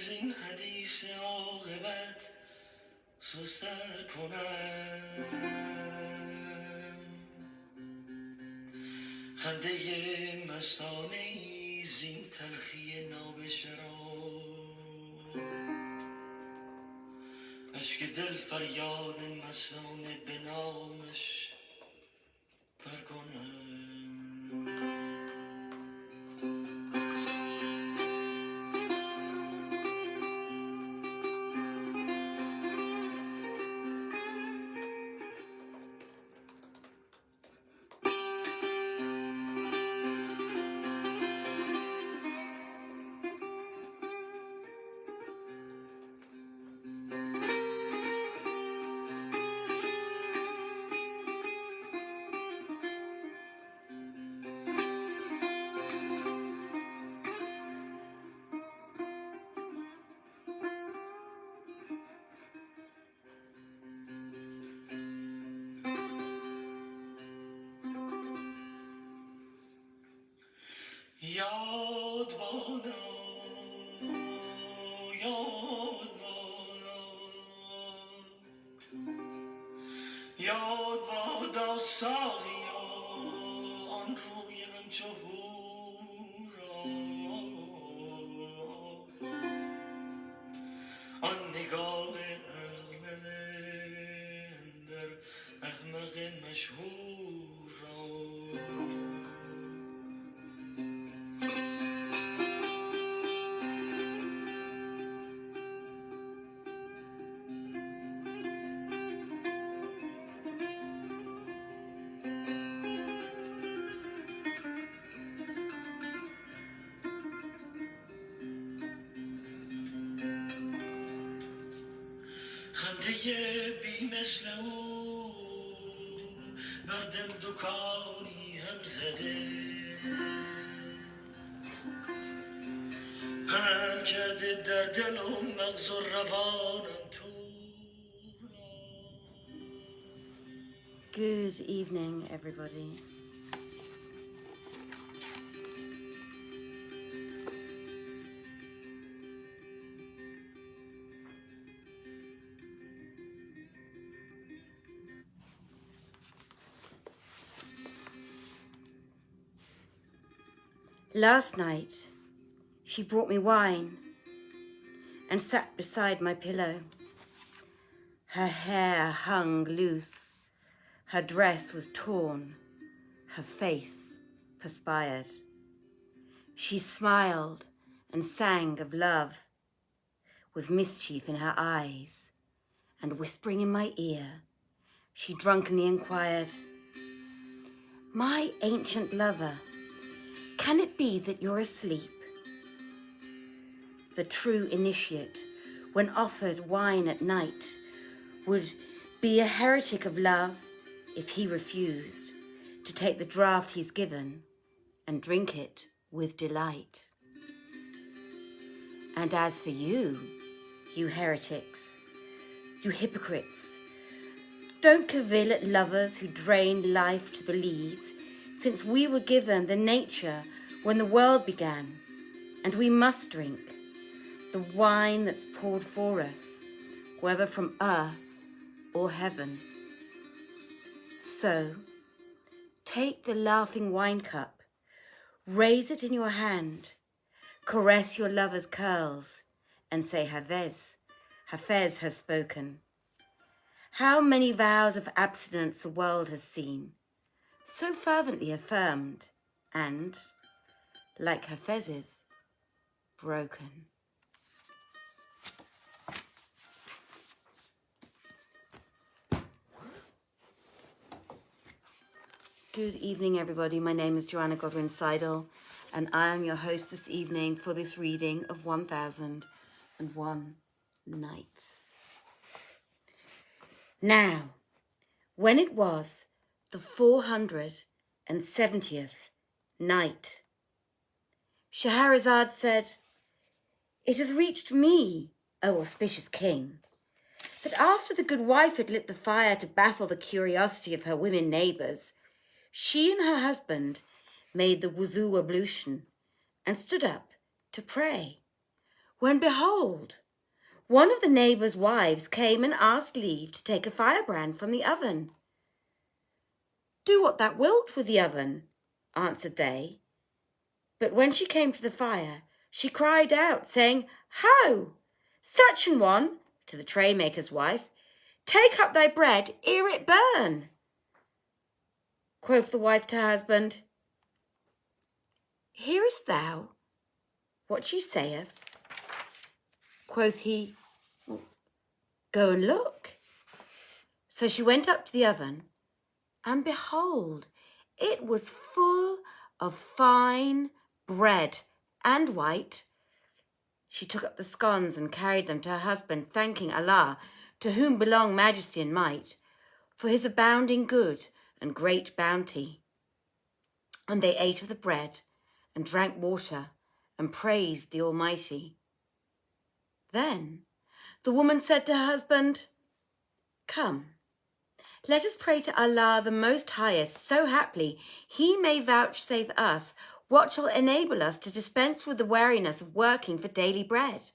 زین حدیث عاقبت سستر کنم خنده مستانه ای زین تلخی نابشراب اشک دل فریاد مستانه به نامش برکنم یاد بادا یاد بادا یاد بادا ساقیا آن روی همچو هورا آن نگاه اغمل در احمق مشهور را خنده بی مثل او بر دل دکانی هم زده پنهان کرده در دل و مغز و روانم تو Good evening, everybody. Last night, she brought me wine and sat beside my pillow. Her hair hung loose, her dress was torn, her face perspired. She smiled and sang of love, with mischief in her eyes, and whispering in my ear, she drunkenly inquired, "My ancient lover, can it be that you're asleep?" The true initiate, when offered wine at night, would be a heretic of love if he refused to take the draught he's given and drink it with delight. And as for you, you heretics, you hypocrites, don't cavil at lovers who drain life to the lees, since we were given the nature when the world began, and we must drink the wine that's poured for us, whether from earth or heaven. So, take the laughing wine cup, raise it in your hand, caress your lover's curls, and say, Hafez, Hafez has spoken. How many vows of abstinence the world has seen, so fervently affirmed, and, like Hafez's, broken. Good evening, everybody. My name is Joanna Godwin-Seidl, and I am your host this evening for this reading of 1001 Nights. Now, when it was the 470th night, Scheherazade said, "It has reached me, O auspicious king, that after the good wife had lit the fire to baffle the curiosity of her women neighbours, she and her husband made the wuzu ablution and stood up to pray, when behold, one of the neighbours' wives came and asked leave to take a firebrand from the oven. "Do what thou wilt with the oven," answered they. But when she came to the fire, she cried out, saying, "Ho! Such an one," to the tray-maker's wife, "take up thy bread ere it burn." Quoth the wife to her husband, "Hearest thou what she saith?" Quoth he, "Go and look." So she went up to the oven, and behold, it was full of fine bread and white. She took up the scones and carried them to her husband, thanking Allah, to whom belong majesty and might, for his abounding good and great bounty. And they ate of the bread and drank water and praised the Almighty. Then the woman said to her husband, "Come, let us pray to Allah the Most Highest, so haply he may vouchsafe us what shall enable us to dispense with the weariness of working for daily bread,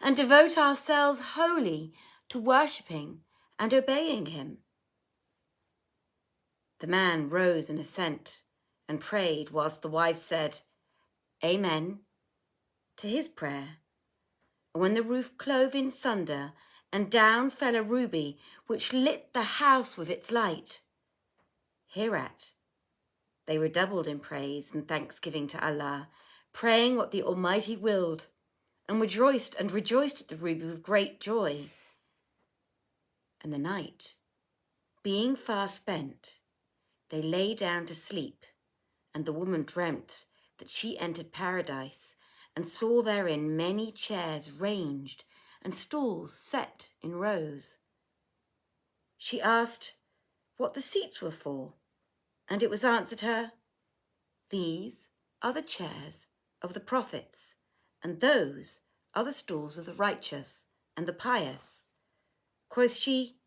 and devote ourselves wholly to worshipping and obeying him." The man rose in assent and prayed, whilst the wife said, "Amen," to his prayer. And when the roof clove in sunder, and down fell a ruby which lit the house with its light, hereat they redoubled in praise and thanksgiving to Allah, praying what the Almighty willed, and rejoiced at the ruby with great joy. And the night, being far spent, they lay down to sleep, and the woman dreamt that she entered paradise, and saw therein many chairs ranged, and stools set in rows. She asked what the seats were for, and it was answered her, "These are the chairs of the prophets, and those are the stools of the righteous and the pious." Quoth she,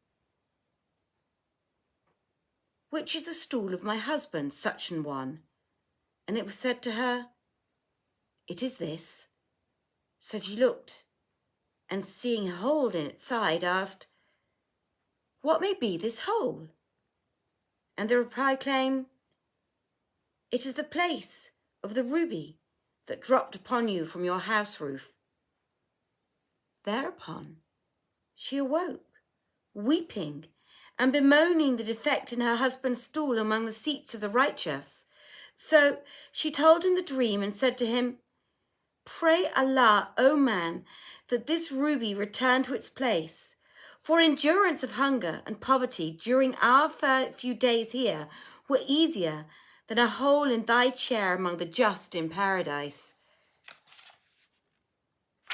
"Which is the stool of my husband, such an one?" And it was said to her, "It is this." So she looked, and seeing a hole in its side, asked, "What may be this hole?" And the reply came, "It is the place of the ruby that dropped upon you from your house roof." Thereupon she awoke, weeping and bemoaning the defect in her husband's stool among the seats of the righteous. So she told him the dream and said to him, "Pray Allah, O man, that this ruby return to its place. For endurance of hunger and poverty during our few days here were easier than a hole in thy chair among the just in paradise."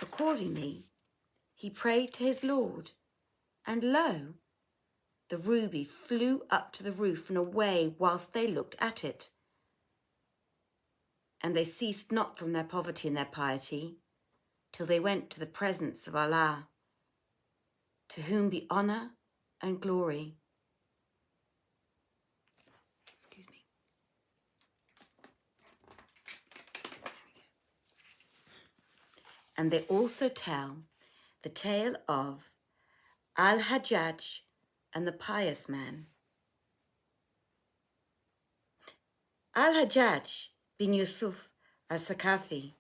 Accordingly, he prayed to his Lord, and lo, the ruby flew up to the roof and away whilst they looked at it. And they ceased not from their poverty and their piety, till they went to the presence of Allah, to whom be honour and glory. Excuse me. And they also tell the tale of Al-Hajjaj and the Pious Man. Al-Hajjaj bin Yusuf al-Sakafi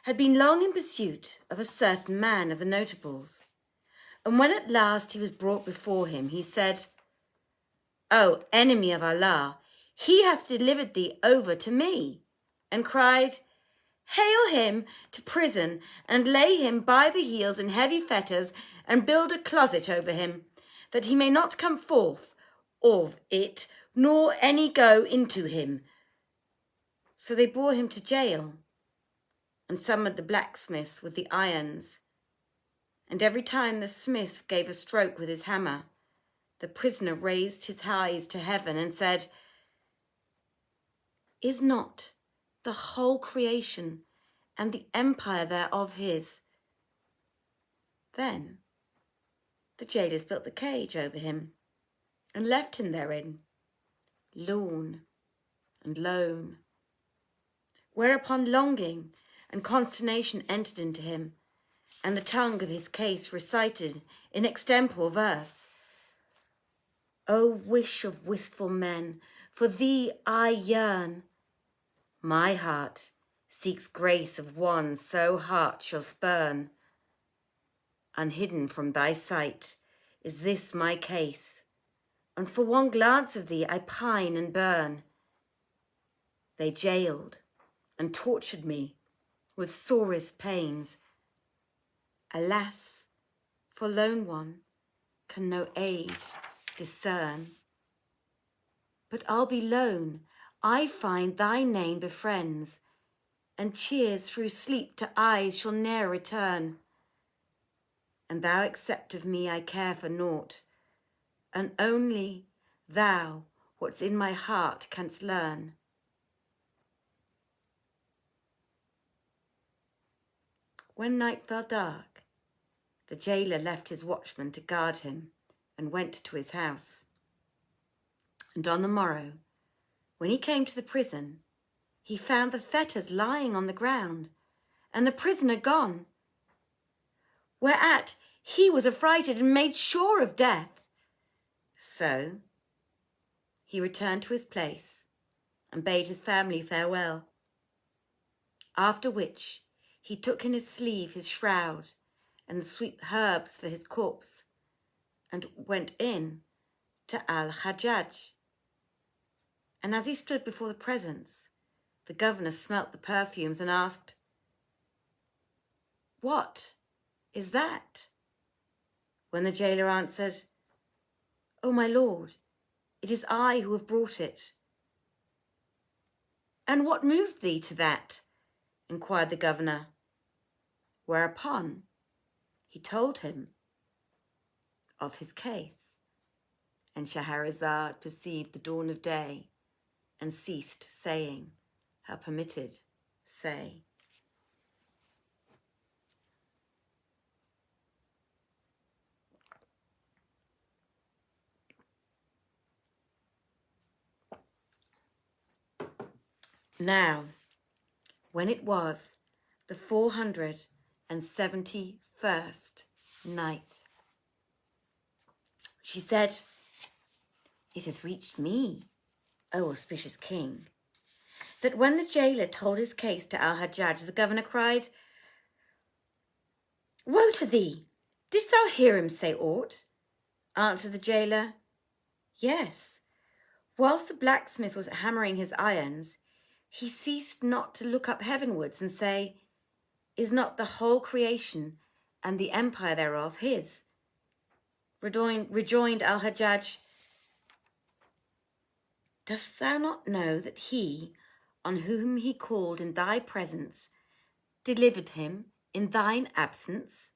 had been long in pursuit of a certain man of the notables, and when at last he was brought before him, he said, "O enemy of Allah, he hath delivered thee over to me," and cried, "Hale him to prison and lay him by the heels in heavy fetters and build a closet over him, that he may not come forth of it, nor any go into him." So they bore him to jail and summoned the blacksmith with the irons. And every time the smith gave a stroke with his hammer, the prisoner raised his eyes to heaven and said, "Is not the whole creation and the empire thereof his?" Then the jailers built the cage over him and left him therein, lorn and lone. Whereupon longing and consternation entered into him, and the tongue of his case recited in extempore verse. O wish of wistful men, for thee I yearn. My heart seeks grace of one so heart shall spurn. Unhidden from thy sight is this my case, and for one glance of thee I pine and burn. They jailed and tortured me with sorest pains. Alas, for lone one can no aid discern. But I'll be lone, I find thy name befriends, and cheers through sleep to eyes shall ne'er return. And thou accept of me I care for naught, and only thou what's in my heart canst learn. When night fell dark, the jailer left his watchman to guard him and went to his house. And on the morrow, when he came to the prison, he found the fetters lying on the ground and the prisoner gone. Whereat he was affrighted and made sure of death. So he returned to his place and bade his family farewell. After which he took in his sleeve his shroud and the sweet herbs for his corpse, and went in to Al-Hajjaj. And as he stood before the presence, the governor smelt the perfumes and asked, "What is that?" When the jailer answered, "O my lord, it is I who have brought it." "And what moved thee to that?" inquired the governor. Whereupon he told him of his case, and Shahrazad perceived the dawn of day and ceased saying her permitted say. Now, when it was the 471st night, she said, "It has reached me, O auspicious king, that when the jailer told his case to Al-Hajjaj, the governor cried, 'Woe to thee! Didst thou hear him say aught?' Answered the jailer, 'Yes. Whilst the blacksmith was hammering his irons, he ceased not to look up heavenwards and say, Is not the whole creation and the empire thereof his?' Rejoined Al-Hajjaj, 'Dost thou not know that he, on whom he called in thy presence, delivered him in thine absence?'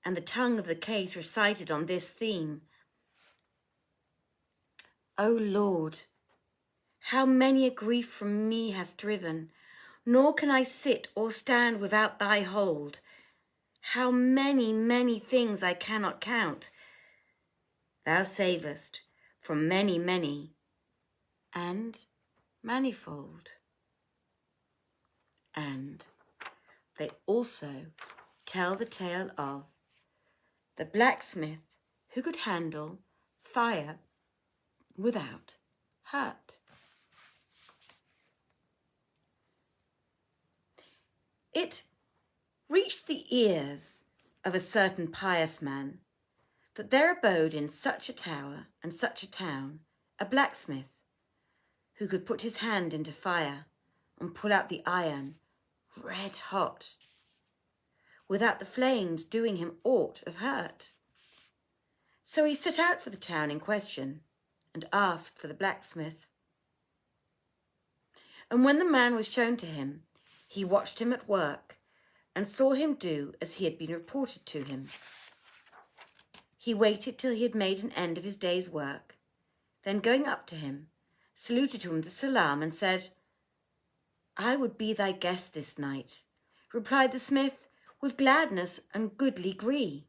And the tongue of the case recited on this theme, 'O Lord, how many a grief from me hast driven, nor can I sit or stand without thy hold. How many, many things I cannot count. Thou savest from many, many, and manifold.' And they also tell the tale of the blacksmith who could handle fire without hurt. It reached the ears of a certain pious man that there abode in such a tower and such a town a blacksmith who could put his hand into fire and pull out the iron red hot without the flames doing him aught of hurt. So he set out for the town in question and asked for the blacksmith. And when the man was shown to him, he watched him at work and saw him do as he had been reported to him. He waited till he had made an end of his day's work, then going up to him, saluted him with the salam and said, "I would be thy guest this night," replied the smith, "with gladness and goodly gree,"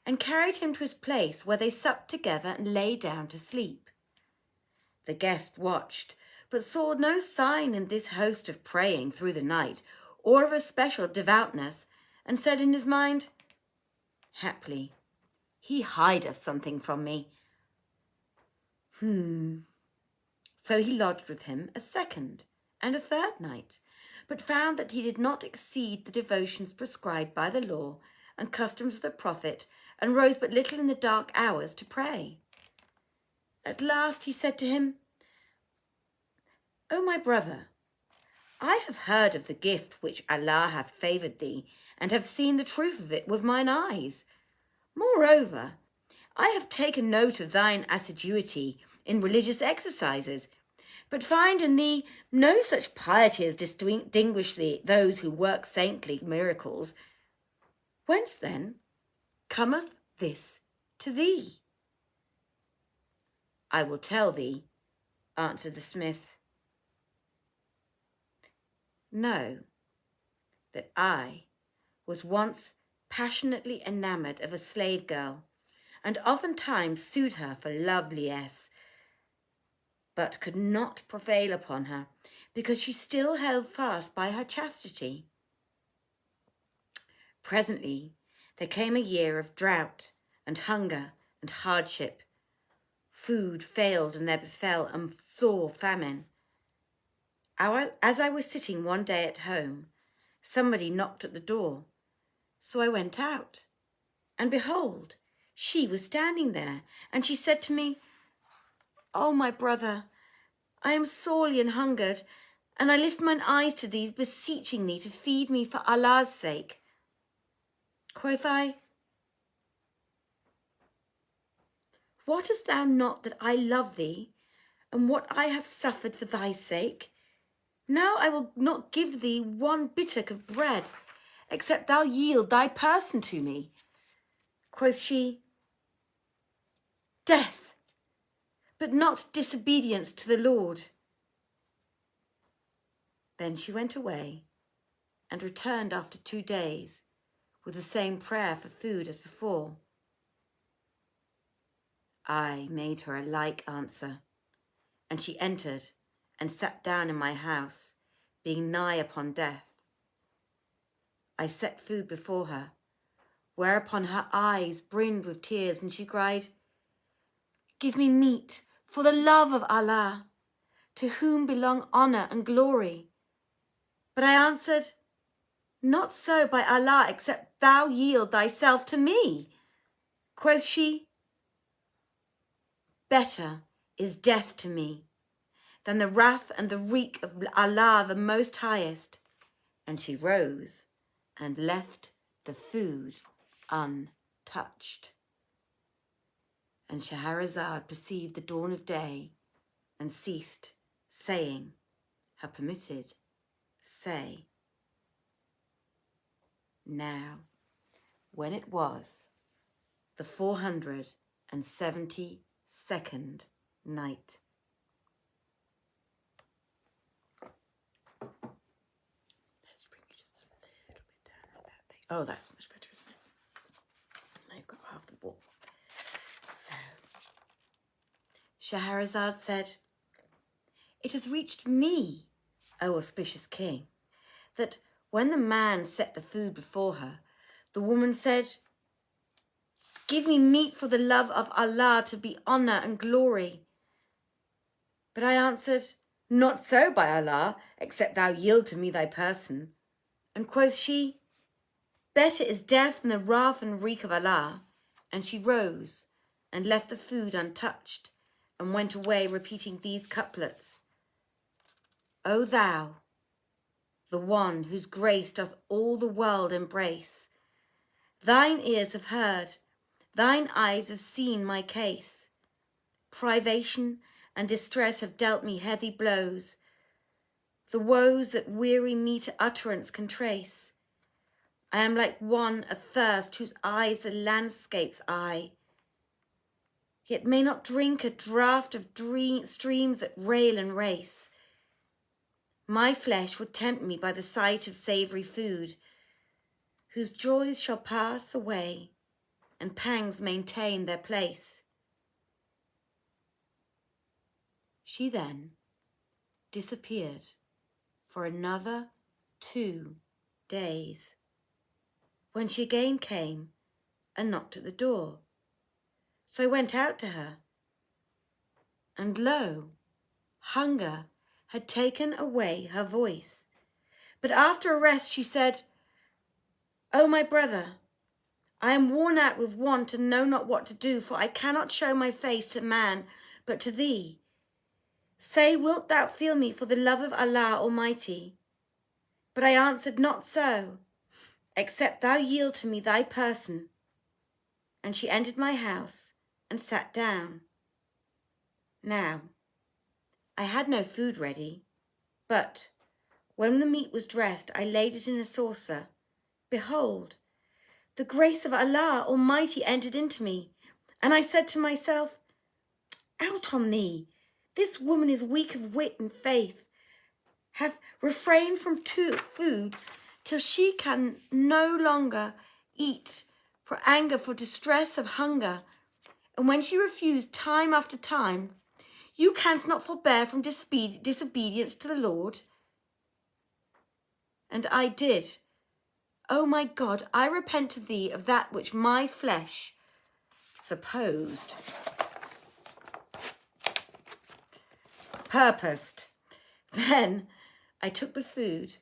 and carried him to his place where they supped together and lay down to sleep. The guest watched, but saw no sign in this host of praying through the night, or of especial devoutness, and said in his mind, "Haply he hideth something from me." So he lodged with him a second and a third night, but found that he did not exceed the devotions prescribed by the law and customs of the prophet, and rose but little in the dark hours to pray. At last he said to him, "O my brother, I have heard of the gift which Allah hath favoured thee, and have seen the truth of it with mine eyes. Moreover, I have taken note of thine assiduity in religious exercises, but find in thee no such piety as distinguish those who work saintly miracles. Whence then cometh this to thee?" "I will tell thee," answered the smith. "Know that I was once passionately enamoured of a slave girl, and oftentimes sued her for loveliesse, but could not prevail upon her, because she still held fast by her chastity. Presently there came a year of drought and hunger and hardship. Food failed, and there befell a sore famine. As I was sitting one day at home, somebody knocked at the door. So I went out, and behold, she was standing there, and she said to me, 'O my brother, I am sorely anhungered, and I lift mine eyes to thee, beseeching thee to feed me for Allah's sake.' Quoth I, 'Wottest thou not that I love thee, and what I have suffered for thy sake? Now I will not give thee one bittock of bread, except thou yield thy person to me.' Quoth she, 'Death, but not disobedience to the Lord.' Then she went away, and returned after 2 days, with the same prayer for food as before. I made her a like answer, and she entered and sat down in my house, being nigh upon death. I set food before her, whereupon her eyes brimmed with tears, and she cried, 'Give me meat for the love of Allah, to whom belong honour and glory.' But I answered, 'Not so, by Allah, except thou yield thyself to me.' Quoth she, 'Better is death to me than the wrath and the wreak of Allah the Most Highest.' And she rose and left the food untouched. And Shahrazad perceived the dawn of day and ceased saying her permitted say. Now, when it was the 472nd night. Let's bring you just a little bit down on that thing. Oh, that's much better, isn't it? Now you've got half the wall. So, Shahrazad said, "It has reached me, O auspicious king, that when the man set the food before her, the woman said, 'Give me meat for the love of Allah, to be honour and glory.' But I answered, 'Not so, by Allah, except thou yield to me thy person.' And quoth she, 'Better is death than the wrath and wreak of Allah.' And she rose and left the food untouched, and went away repeating these couplets. O thou, the one whose grace doth all the world embrace, thine ears have heard, thine eyes have seen my case. Privation and distress have dealt me heavy blows, the woes that weary me to utterance can trace. I am like one athirst, whose eyes the landscape's eye, yet may not drink a draught of streams that rail and race. My flesh would tempt me by the sight of savoury food, whose joys shall pass away, and pangs maintain their place." She then disappeared for another 2 days. when she again came and knocked at the door. So I went out to her, and lo, hunger had taken away her voice. But after a rest she said, "O my brother, I am worn out with want and know not what to do, for I cannot show my face to man, but to thee. Say, wilt thou feel me for the love of Allah Almighty?" But I answered, "Not so, except thou yield to me thy person." And she entered my house and sat down. Now, I had no food ready, but when the meat was dressed, I laid it in a saucer. Behold, the grace of Allah Almighty entered into me, and I said to myself, "Out on thee! This woman is weak of wit and faith, hath refrained from food till she can no longer eat for anger, for distress of hunger. And when she refused time after time, you canst not forbear from disobedience to the Lord." And I did. "O my God, I repent to thee of that which my flesh supposed, purposed." Then I took the food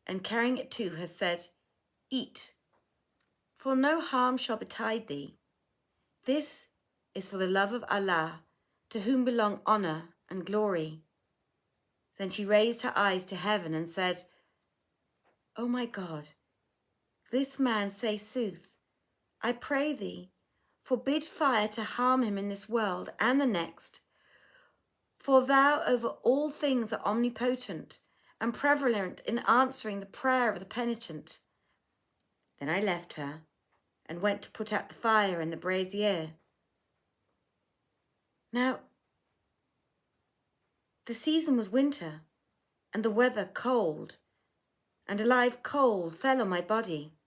and carrying it to her said, "Eat, for no harm shall betide thee. This is for the love of Allah, to whom belong honour and glory." Then she raised her eyes to heaven and said, "O my God, this man say sooth. I pray thee, forbid fire to harm him in this world and the next. For thou over all things are omnipotent and prevalent in answering the prayer of the penitent." Then I left her and went to put out the fire in the brazier. Now, the season was winter, and the weather cold, and a live coal fell on my body.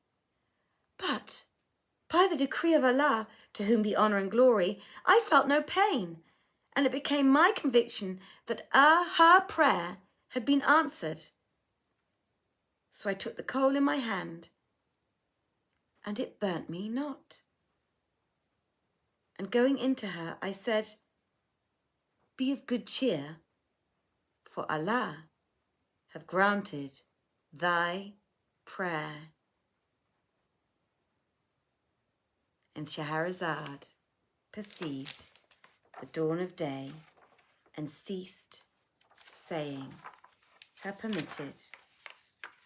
But by the decree of Allah, to whom be honour and glory, I felt no pain, and it became my conviction that her prayer had been answered. So I took the coal in my hand, and it burnt me not. And going into her, I said, "Be of good cheer, for Allah have granted thy prayer." And Shahrazad perceived the dawn of day and ceased saying her permitted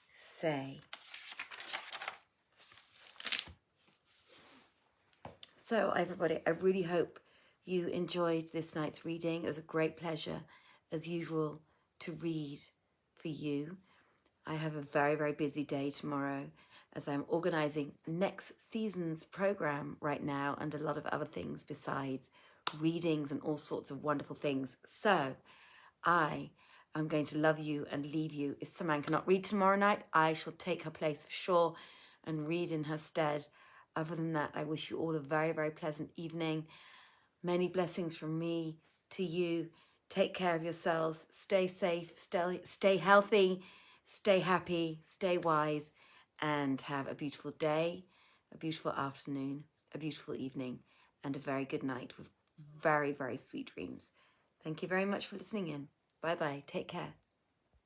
say. So everybody, I really hope you enjoyed this night's reading. It was a great pleasure, as usual, to read for you. I have a very, very busy day tomorrow as I'm organising next season's programme right now, and a lot of other things besides readings and all sorts of wonderful things. So I am going to love you and leave you. If Saman cannot read tomorrow night, I shall take her place for sure and read in her stead. Other than that, I wish you all a very, very pleasant evening. Many blessings from me to you. Take care of yourselves. Stay safe. Stay healthy. Stay happy. Stay wise. And have a beautiful day, a beautiful afternoon, a beautiful evening, and a very good night with very, very sweet dreams. Thank you very much for listening in. Bye-bye. Take care.